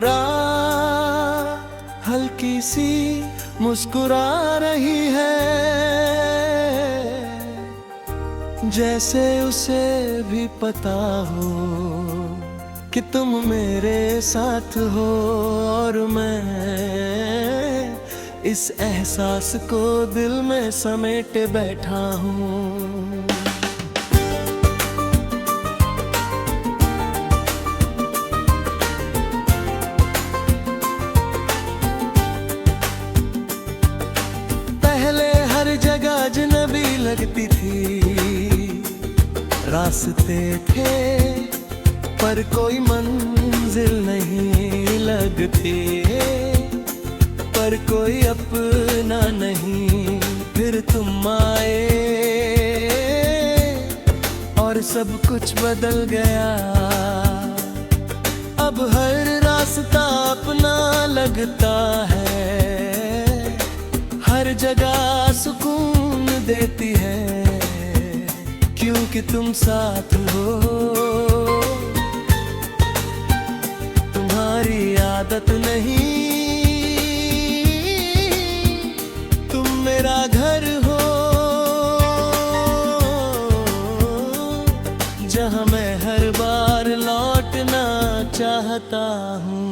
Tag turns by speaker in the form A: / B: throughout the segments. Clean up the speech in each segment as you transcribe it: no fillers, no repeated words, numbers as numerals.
A: रात हल्की सी मुस्कुरा रही है, जैसे उसे भी पता हो कि तुम मेरे साथ हो, और मैं इस एहसास को दिल में समेटे बैठा हूँ। जगह अजनबी लगती थी, रास्ते थे पर कोई मंजिल नहीं लगती, पर कोई अपना नहीं। फिर तुम आए और सब कुछ बदल गया, अब हर रास्ता अपना लगता है, हर जगह सुकून देती है, क्योंकि तुम साथ हो। तुम्हारी आदत नहीं, तुम मेरा घर हो, जहां मैं हर बार लौटना चाहता हूँ।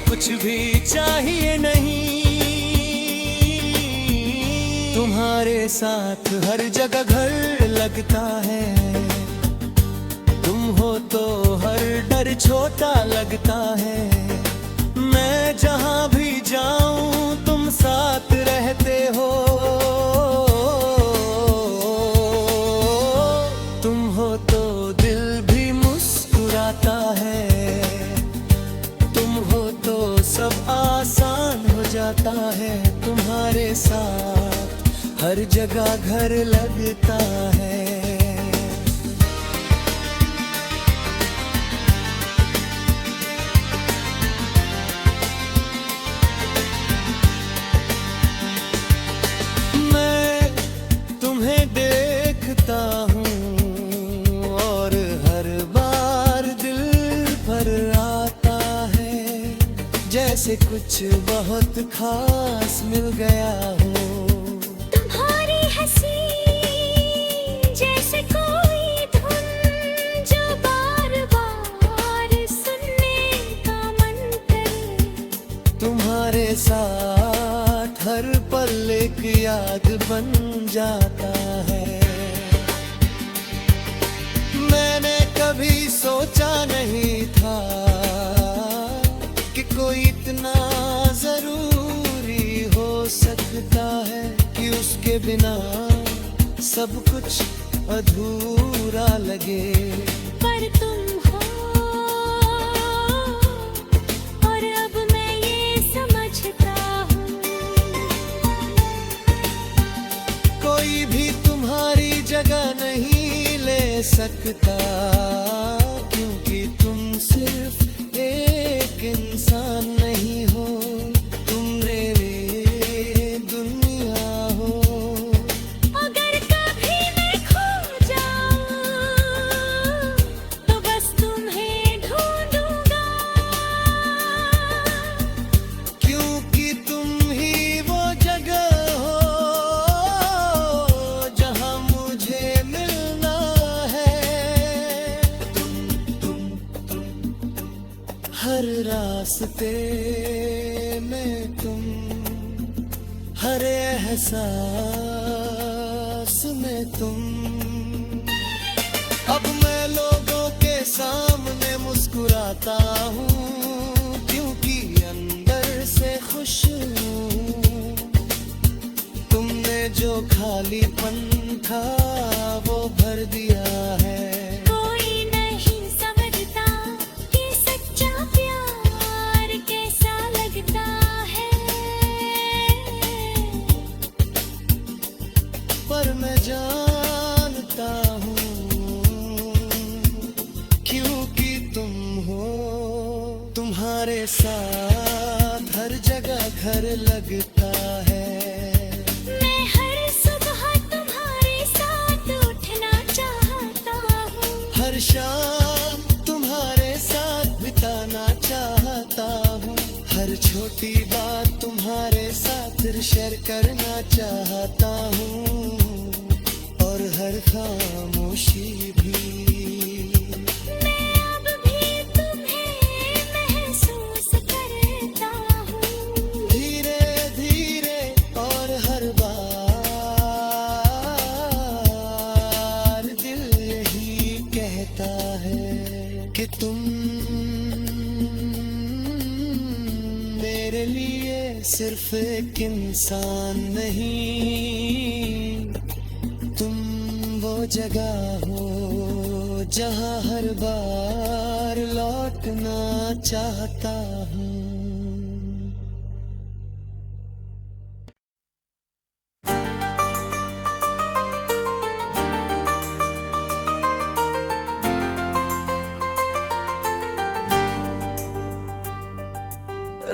A: कुछ भी चाहिए नहीं, तुम्हारे साथ हर जगह घर लगता है, तुम हो तो हर डर छोटा लगता है। मैं जहां भी जाऊं तुम साथ रहते हो, तुम हो तो दिल भी मुस्कुराता है, सब आसान हो जाता है। तुम्हारे साथ हर जगह घर लगता है। मैं तुम्हें देखता हूँ और हर बार दिल भर आता है, जैसे कुछ बहुत खास मिल गया हो।
B: तुम्हारी हंसी जैसे कोई धुन जो बार बार सुनने का मन करे,
A: तुम्हारे साथ हर पल एक याद बन जाता है। मैंने कभी सोचा नहीं था कि कोई इतना जरूरी हो सकता है, कि उसके बिना सब कुछ अधूरा लगे।
B: पर तुम हो और अब मैं ये समझता हूँ,
A: कोई भी तुम्हारी जगह नहीं ले सकता, क्योंकि तुम सिर्फ एक इंसान नहीं हो, तुम मेरी दुनिया हो।
B: अगर कभी मैं खो जाऊं तो बस तुम्हें ढूंढूंगा,
A: क्योंकि तुम ही वो जगह हो जहां मुझे मिलना है। हर रास्ते में तुम, हर एहसास में तुम। अब मैं लोगों के सामने मुस्कुराता हूँ, क्योंकि अंदर से खुश हूँ। तुमने जो खालीपन था वो भर दिया है।
B: कोई नहीं समझता कि सच्चा प्यार कैसा लगता है,
A: पर मैं जानता हूँ, क्योंकि तुम हो। तुम्हारे साथ हर जगह घर लगता है।
B: मैं हर सुबह तुम्हारे साथ उठना चाहता हूँ,
A: हर शाम तुम्हारे साथ बिताना चाहता हूँ। हर छोटी बात तुम्हारे साथ शेयर करना चाहता हूँ, और हर खामोशी भी।
B: मैं अब भी तुम्हें महसूस करता हूँ।
A: धीरे धीरे और हर बार दिल यही कहता है कि तुम मेरे लिए सिर्फ एक इंसान नहीं, तुम वो जगह हो जहाँ हर बार लौटना चाहता हूँ।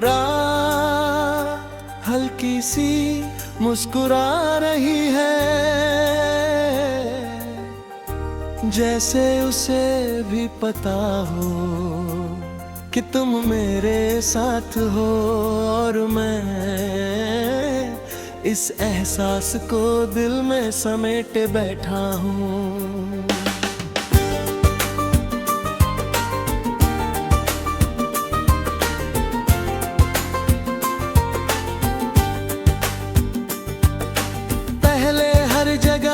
A: रात हल्की सी मुस्कुरा रही है, जैसे उसे भी पता हो कि तुम मेरे साथ हो, और मैं इस एहसास को दिल में समेटे बैठा हूँ।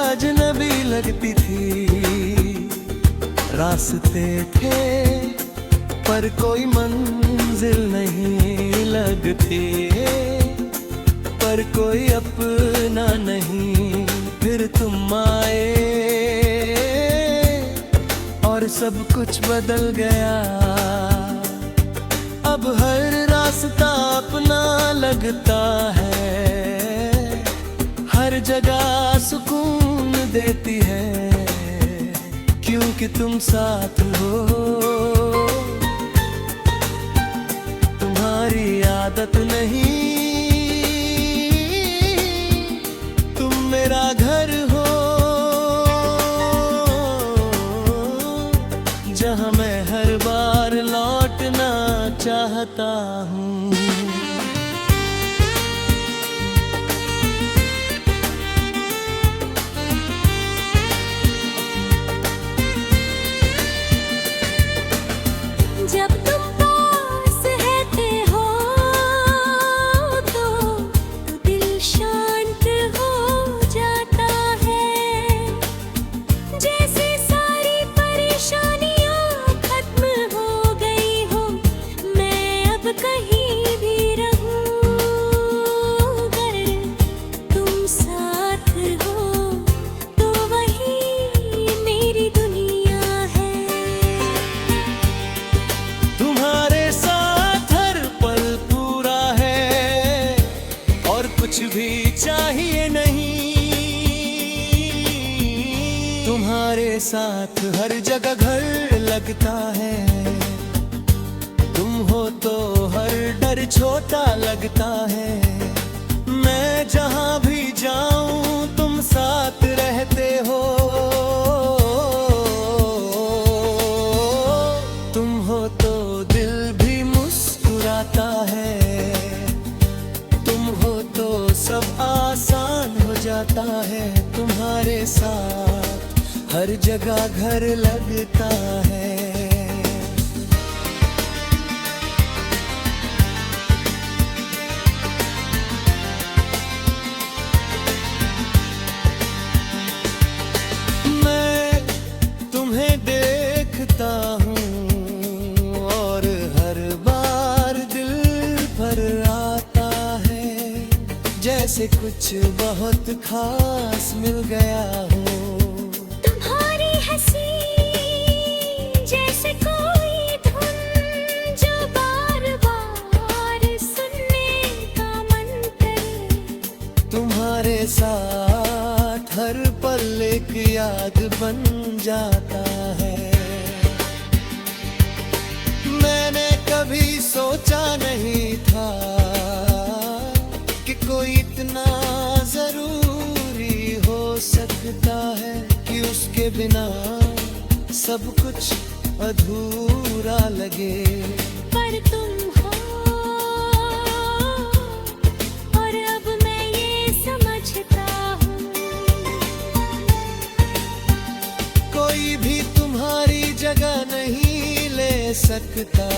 A: अजनबी लगती थी, रास्ते थे पर कोई मंजिल नहीं लगती, पर कोई अपना नहीं। फिर तुम आए और सब कुछ बदल गया। अब हर रास्ता अपना लगता है, हर जगह सुकून देती है, क्योंकि तुम साथ हो। तुम्हारी आदत नहीं, तुम मेरा घर हो, जहाँ मैं हर बार लौटना चाहता हूँ।
B: जब तुम पास रहते हो तो दिल शांत हो जाता है, जैसे सारी परेशानियां खत्म हो गई हो। मैं अब कहीं भी रहूं, अगर तुम साथ हो तो वही मेरी दुनिया है।
A: तुम्हारे साथ हर पल पूरा है, और कुछ भी चाहिए नहीं। तुम्हारे साथ हर जगह घर लगता है, तुम हो तो हर डर छोटा लगता है। मैं जहाँ भी जाऊं तुम साथ रहते हो, तुम हो तो दिल भी मुस्कुराता है, तुम हो तो सब आसान हो जाता है। तुम्हारे साथ हर जगह घर लगता है। मैं तुम्हें देखता हूँ, जैसे कुछ बहुत खास मिल गया हो।
B: तुम्हारी हंसी जैसे कोई धुन जो बार बार सुनने का मन करे।
A: तुम्हारे साथ हर पल एक याद बन जाता है। मैंने कभी सोचा नहीं था कि कोई इतना जरूरी हो सकता है, कि उसके बिना सब कुछ अधूरा लगे।
B: पर तुम हो और अब मैं ये समझता हूँ,
A: कोई भी तुम्हारी जगह नहीं ले सकता,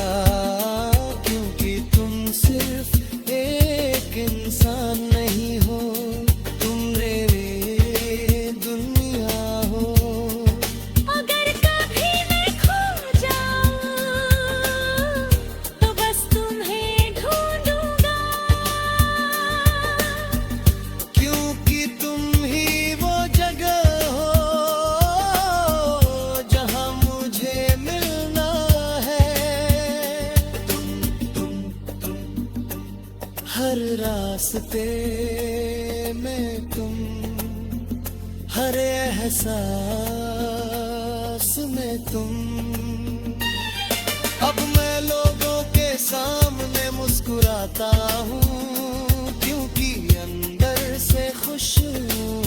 A: क्योंकि तुम सिर्फ एक इंसान नहीं हो, तुम मेरी दुनिया हो।
B: अगर कभी मैं खो जाऊं तो बस तुम्हें ढूंढूंगा,
A: क्योंकि तुम ही वो जगह हो जहां मुझे मिलना है। हर रास्ते में तुम, हर एहसास में तुम। अब मैं लोगों के सामने मुस्कुराता हूँ, क्योंकि अंदर से खुश हूँ।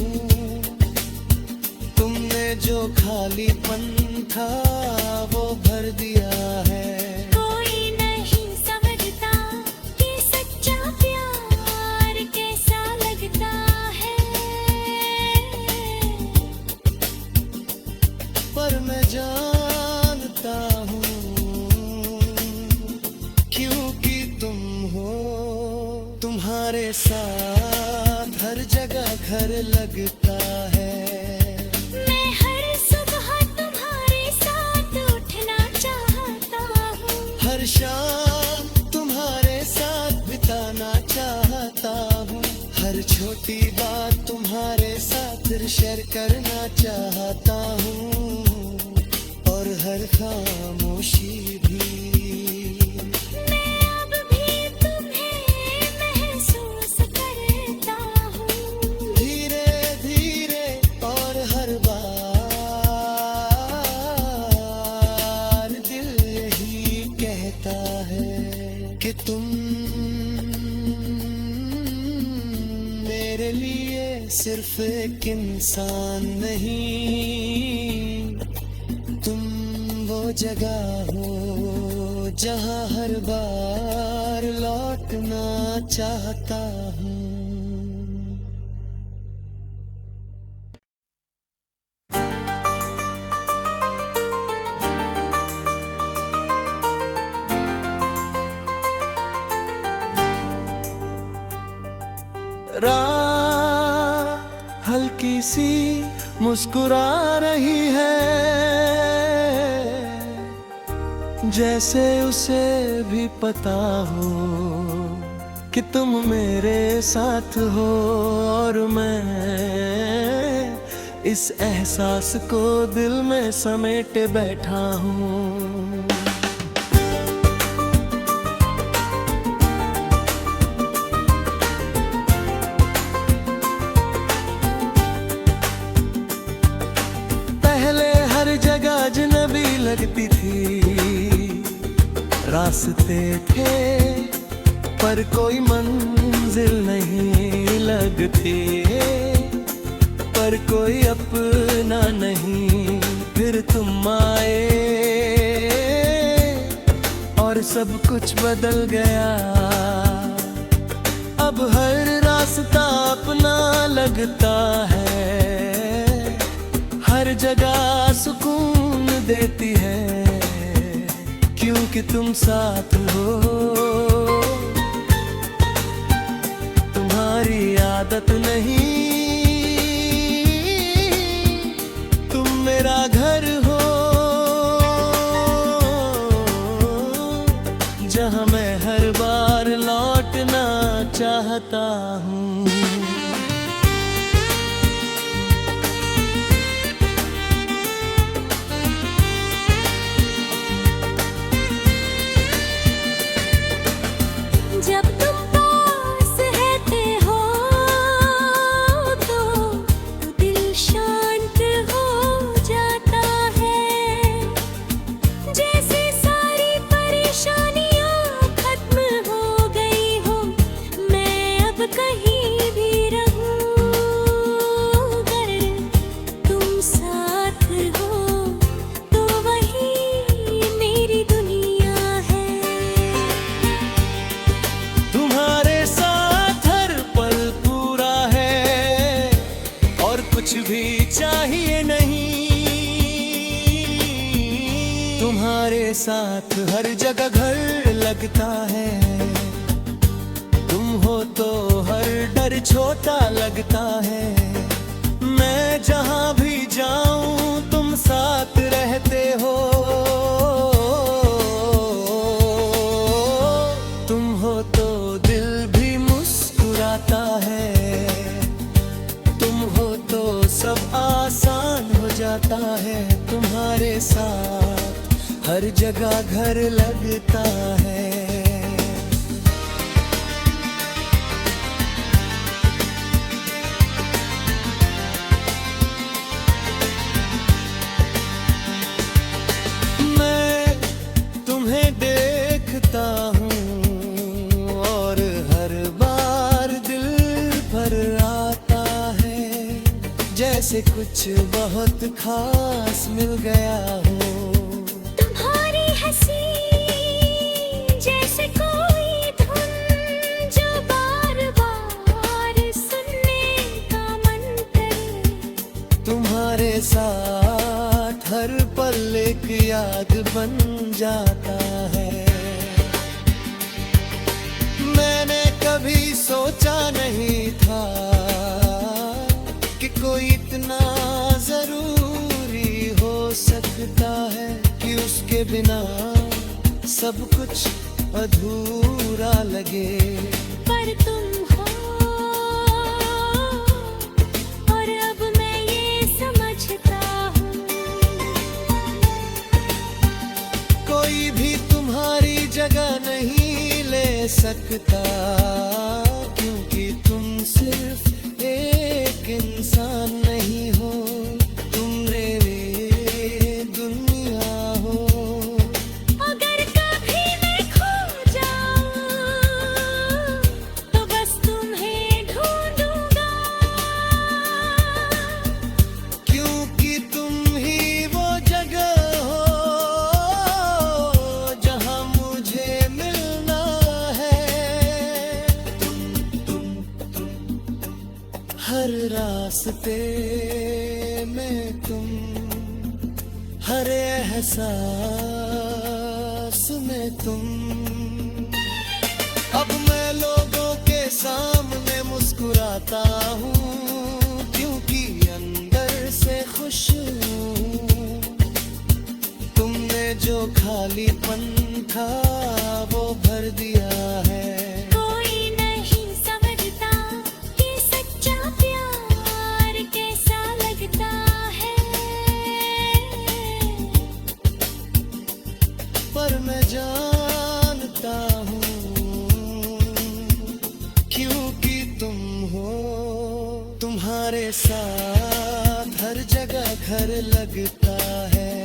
A: तुमने जो खालीपन था वो भर दिया है।
B: कोई नहीं समझता कि सच्चा प्यार कैसा लगता है,
A: पर मैं जानता हूँ, क्योंकि तुम हो। तुम्हारे साथ हर जगह घर लगता है।
B: मैं हर सुबह तुम्हारे साथ उठना चाहता हूँ,
A: हर शाम तुम्हारे साथ बिताना चाहता हूँ। हर छोटी बात तुम्हारे साथ शेयर करना चाहता हूँ, और हर खामोशी भी।
B: मैं अब भी तुम्हें महसूस करता हूँ,
A: धीरे धीरे और हर बार दिल यही कहता है कि तुम मेरे लिए सिर्फ एक इंसान नहीं, तुम वो जगह हो जहां हर बार लौटना चाहता हूँ। रात हल्की सी मुस्कुरा रही है, जैसे उसे भी पता हो कि तुम मेरे साथ हो, और मैं इस एहसास को दिल में समेटे बैठा हूँ। अजनबी लगती थी, रास्ते थे पर कोई मंजिल नहीं लगती, पर कोई अपना नहीं। फिर तुम आए और सब कुछ बदल गया। अब हर रास्ता अपना लगता है, हर जगह सुकून देती है, क्योंकि तुम साथ हो। तुम्हारी आदत नहीं, तुम मेरा घर हो, जहां मैं हर बार लौटना चाहता हूँ। कुछ भी चाहिए नहीं। तुम्हारे साथ हर जगह घर लगता है, तुम हो तो हर डर छोटा लगता है। मैं जहां भी जाऊं तुम साथ रहते हो, तुम हो तो दिल भी मुस्कुराता है, तुम हो तो सब आसान हो जाता है। तुम्हारे साथ हर जगह घर लगता है। देखता हूँ और हर बार दिल भर आता है, जैसे कुछ बहुत खास मिल गया हो।
B: तुम्हारी हंसी जैसे कोई धुन जो बार बार सुनने का मन करे।
A: तुम्हारे साथ हर पल एक याद बन जाता है। मैंने कभी सोचा नहीं था कि कोई इतना जरूरी हो सकता है, कि उसके बिना सब कुछ अधूरा लगे।
B: पर तुम हो और अब मैं ये समझता हूँ,
A: कोई भी तुम्हारी जगह नहीं ले सकता, क्योंकि तुम सिर्फ एक इंसान नहीं हो, तुम मेरी दुनिया हो।
B: अगर कभी मैं खो जाऊं तो बस तुम्हें ढूंढूंगा,
A: क्योंकि तुम ही वो जगह हो जहां मुझे मिलना है। हर रास्ते में तुम, हर एहसास में तुम। अब मैं लोगों के सामने मुस्कुराता हूँ, क्योंकि अंदर से खुश हूँ। तुमने जो खालीपन था वो भर दिया है।
B: कोई नहीं समझता कि सच्चा प्यार कैसा लगता है,
A: पर मैं जानता हूँ, क्योंकि तुम हो। तुम्हारे साथ हर जगह घर लगता है।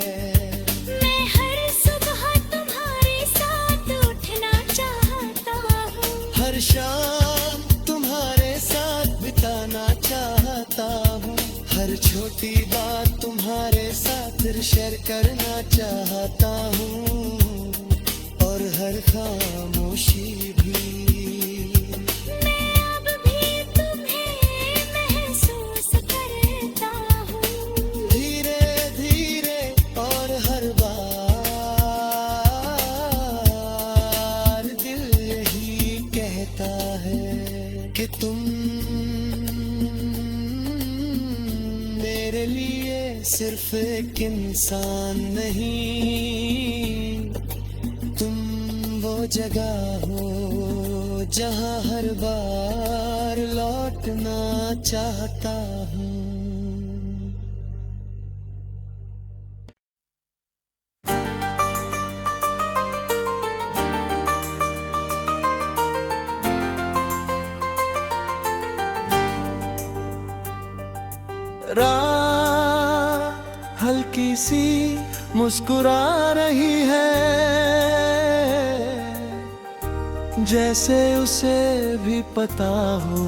B: मैं हर सुबह तुम्हारे साथ उठना चाहता हूँ,
A: हर शाम तुम्हारे साथ बिताना चाहता हूँ, हर छोटी बात तुम्हारे साथ शेयर करना चाहता हूँ, और हर खामोशी भी।
B: मैं अब भी तुम्हें महसूस करता हूँ,
A: धीरे धीरे और हर बार दिल यही कहता है कि तुम मेरे लिए सिर्फ एक इंसान नहीं, तुम वो जगह हो जहां हर बार लौटना चाहता हूँ। रात हल्की सी मुस्कुरा रही है, जैसे उसे भी पता हो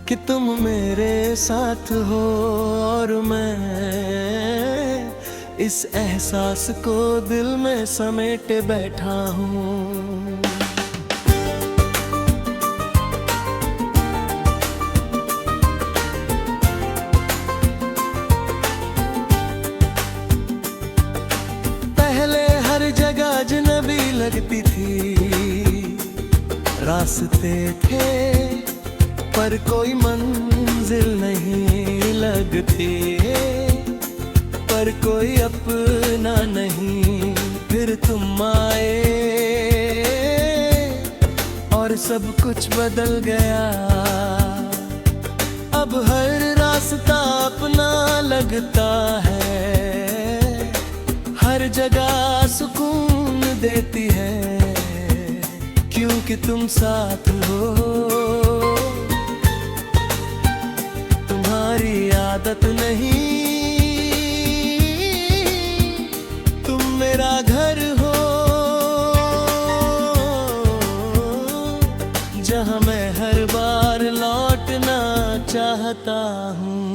A: कि तुम मेरे साथ हो, और मैं इस एहसास को दिल में समेटे बैठा हूँ। रास्ते थे पर कोई मंजिल नहीं लगती, पर कोई अपना नहीं। फिर तुम आए और सब कुछ बदल गया। अब हर रास्ता अपना लगता है, हर जगह सुकून देती है, क्योंकि तुम साथ हो। तुम्हारी आदत नहीं, तुम मेरा घर हो, जहां मैं हर बार लौटना चाहता हूँ।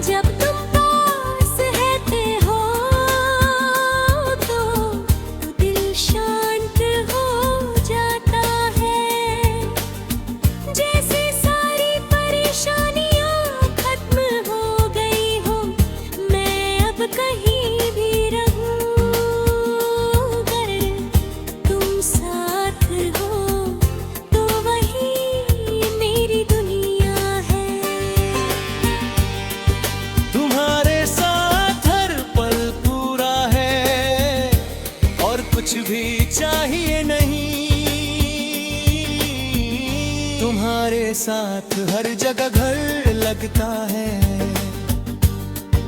B: जब तुम पास रहते हो तो दिल शांत हो जाता है, जैसे सारी परेशानियां खत्म हो गई हो। मैं अब कहीं भी रहूं, अगर तुम साथ हो तो वही मेरी दुनिया है।
A: तुम्हारे साथ हर पल पूरा है और कुछ भी चाहिए नहीं। तुम्हारे साथ हर जगह घर लगता है,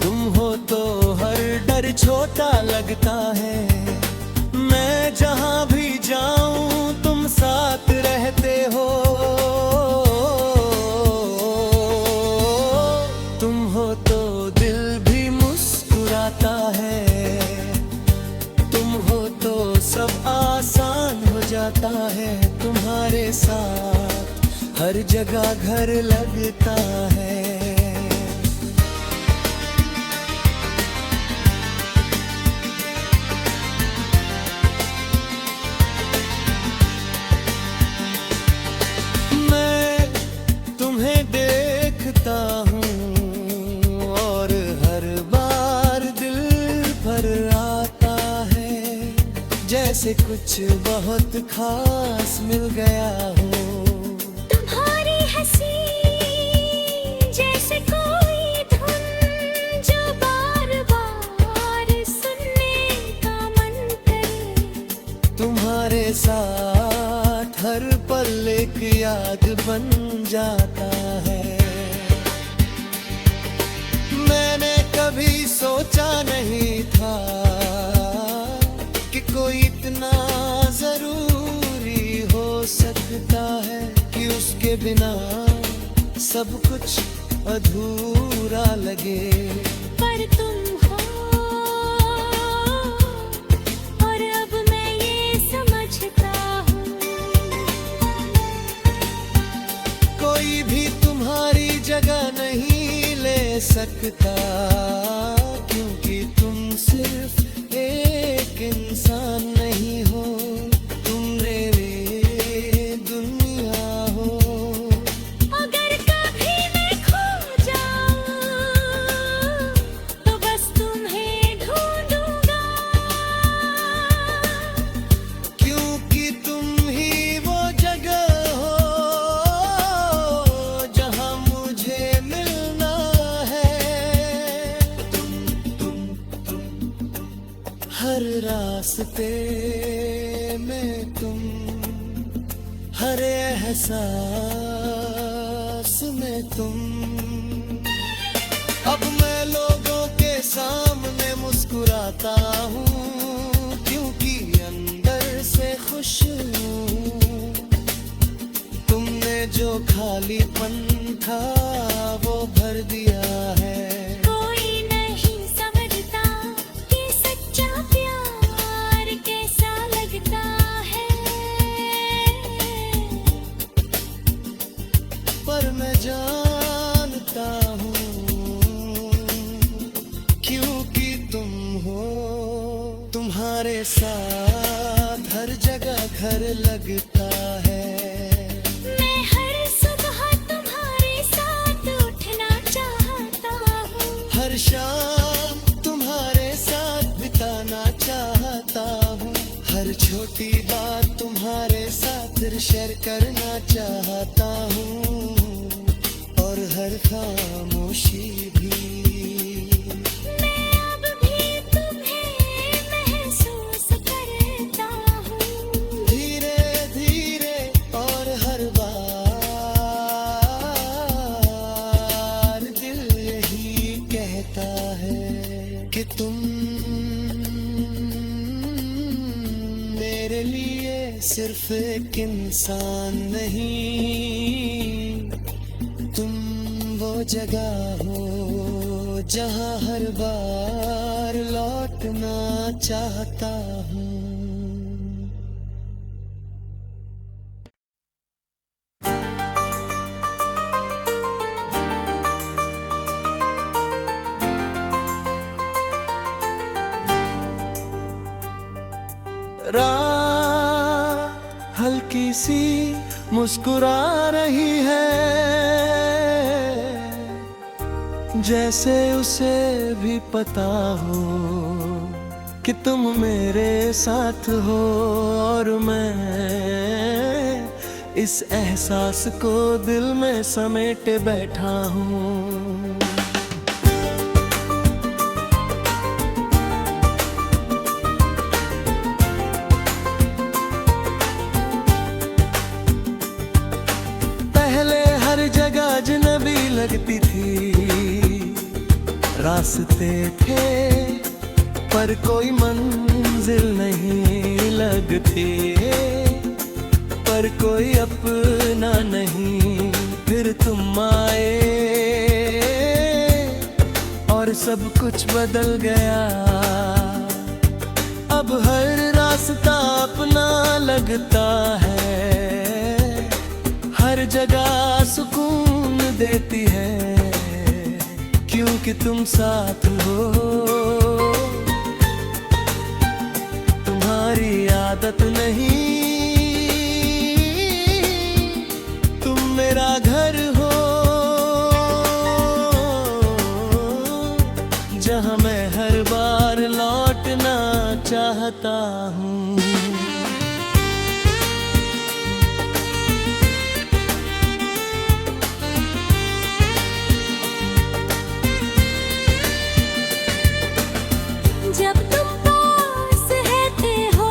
A: तुम हो तो हर डर छोटा लगता है। मैं जहां भी जाऊं तुम साथ रहते हो। तुम हो तो दिल भी मुस्कुराता है, तुम हो तो सब आसान हो जाता है। तुम्हारे साथ हर जगह घर लगता है। मैं तुम्हें देखता हूँ और हर बार दिल भर आता है, जैसे कुछ बहुत खास मिल गया हो।
B: तुम्हारी हंसी जैसे कोई धुन जो बार बार सुनने का मन करे।
A: तुम्हारे साथ हर पल एक याद बन जाता है। मैंने कभी सोचा नहीं था कि कोई इतना जरूरी हो सकता है, कि उसके बिना सब कुछ अधूरा लगे।
B: पर तुम हो और अब मैं ये समझता हूँ,
A: कोई भी तुम्हारी जगह नहीं ले सकता, क्योंकि तुम सिर्फ एक इंसान नहीं हो, तुम मेरी दुनिया हो।
B: अगर कभी मैं खो जाऊं तो बस तुम्हें ढूंढूंगा,
A: क्योंकि तुम ही वो जगह हो जहां मुझे मिलना है। हर रास्ते में तुम, हर एहसास में तुम। अब मैं लोगों के सामने मुस्कुराता हूँ, क्योंकि अंदर से खुश हूँ। तुमने जो खालीपन था वो भर दिया है।
B: कोई नहीं समझता कि सच्चा प्यार कैसा लगता है,
A: पर मैं जानता हूँ, क्योंकि तुम हो। तुम्हारे साथ हर जगह घर लगता है।
B: मैं हर सुबह तुम्हारे साथ
A: छोटी बात तुम्हारे साथ शेयर करना चाहता हूँ, और हर खामोशी भी
B: मैं अब भी तुम्हें महसूस करता हूँ।
A: धीरे धीरे और हर बार दिल यही कहता है कि तुम मेरे लिए सिर्फ एक इंसान नहीं, तुम वो जगह हो जहाँ हर बार लौटना चाहता हूँ। रात हल्की सी मुस्कुरा रही है, जैसे उसे भी पता हो कि तुम मेरे साथ हो, और मैं इस एहसास को दिल में समेटे बैठा हूँ। अजनबी लगती थी, रास्ते थे पर कोई मंजिल नहीं लगती, पर कोई अपना नहीं। फिर तुम आए और सब कुछ बदल गया, अब हर रास्ता अपना लगता है, हर जगह सुकून देती है, क्योंकि तुम साथ हो। तुम्हारी आदत नहीं, तुम मेरा घर हो, जहाँ मैं हर बार लौटना चाहता हूँ।
B: जब तुम पास रहते हो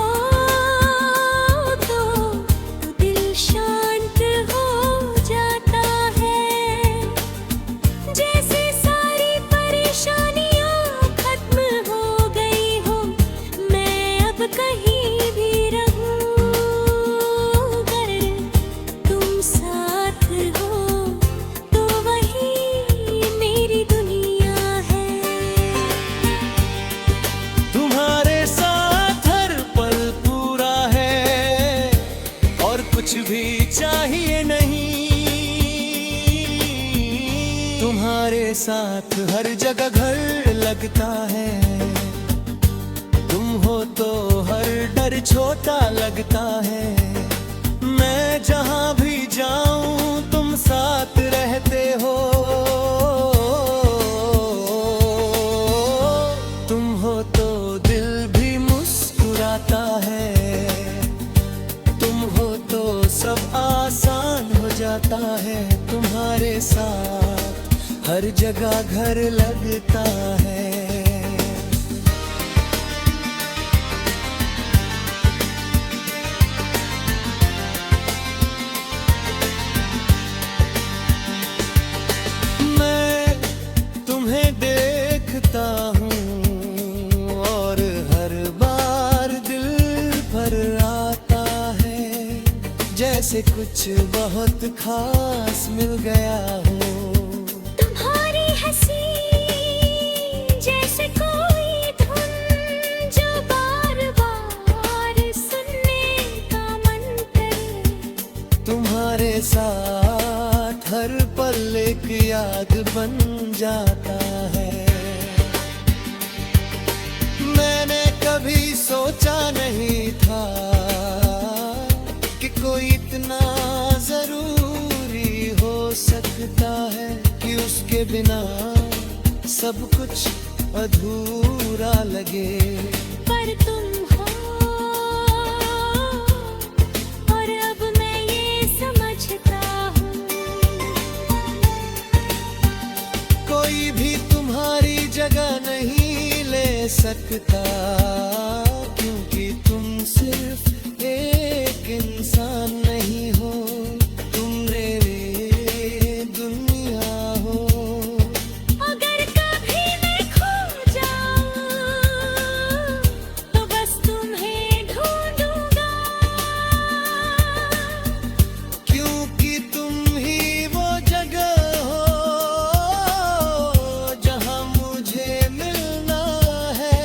B: तो दिल शांत हो जाता है, जैसे सारी परेशानियां खत्म हो गई हो। मैं अब कहीं भी रहूं, अगर तुम साथ हो तो वही मेरी दुनिया है।
A: तुम्हारे साथ हर पल पूरा है, और कुछ भी चाहिए नहीं। तुम्हारे साथ हर जगह घर लगता है, तुम हो तो हर डर छोटा लगता है। मैं जहाँ भी जाऊं तुम साथ रहते हो, तुम हो तो दिल भी मुस्कुराता है, तुम हो तो सब आसान हो जाता है। तुम्हारे साथ हर जगह घर लगता है। मैं तुम्हें देखता हूँ और हर बार दिल भर आता है, जैसे कुछ बहुत खास मिल गया हो।
B: तुम्हारी हंसी जैसे कोई धुन जो बार बार सुनने का मन करे।
A: तुम्हारे साथ हर पल एक याद बन जाता है। मैंने कभी सोचा नहीं था कि कोई इतना जरूरी हो सकता है, कि उसके बिना सब कुछ अधूरा लगे।
B: पर तुम हो
A: कोई भी तुम्हारी जगह नहीं ले सकता, क्योंकि तुम सिर्फ एक इंसान नहीं हो, तुम मेरे दुनिया हो।
B: अगर कभी मैं खो जाऊं तो बस तुम्हें ढूंढूंगा,
A: क्योंकि तुम ही वो जगह हो जहां मुझे मिलना है।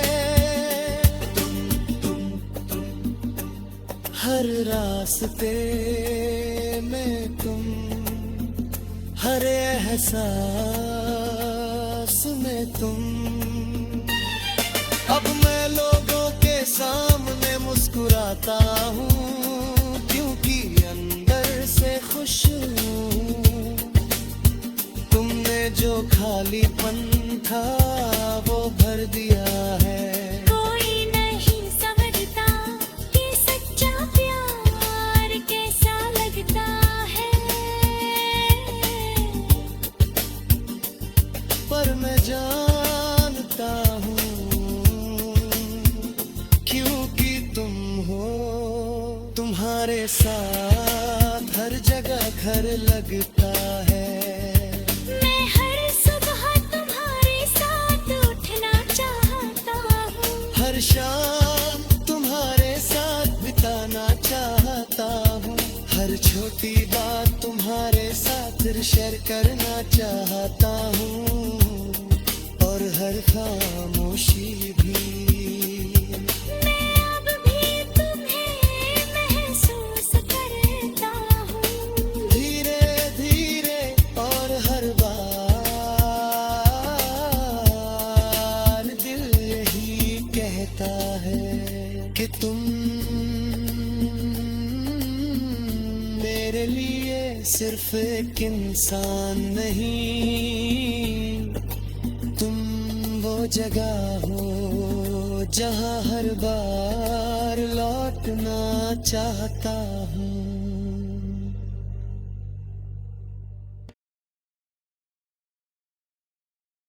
A: हर रास्ते में तुम, हर एहसास में तुम। अब मैं लोगों के सामने मुस्कुराता हूँ, क्योंकि अंदर से खुश हूँ। तुमने जो खालीपन था वो भर दिया है।
B: कोई नहीं समझता कि सच्चा प्यार कैसा लगता है,
A: पर मैं जानता हूँ, क्योंकि तुम हो। तुम्हारे साथ हर जगह घर लगता है।
B: मैं हर सुबह तुम्हारे साथ उठना चाहता हूँ,
A: हर शाम तुम्हारे साथ बिताना चाहता हूँ। हर छोटी बात तुम्हारे साथ शेयर करना चाहता हूँ, और हर खामोशी भी।
B: मैं अब भी तुम्हें महसूस करता हूँ।
A: धीरे धीरे और हर बार दिल यही कहता है कि तुम मेरे लिए सिर्फ एक इंसान नहीं, तुम वो जगह हो जहां हर बार लौटना चाहता हूँ।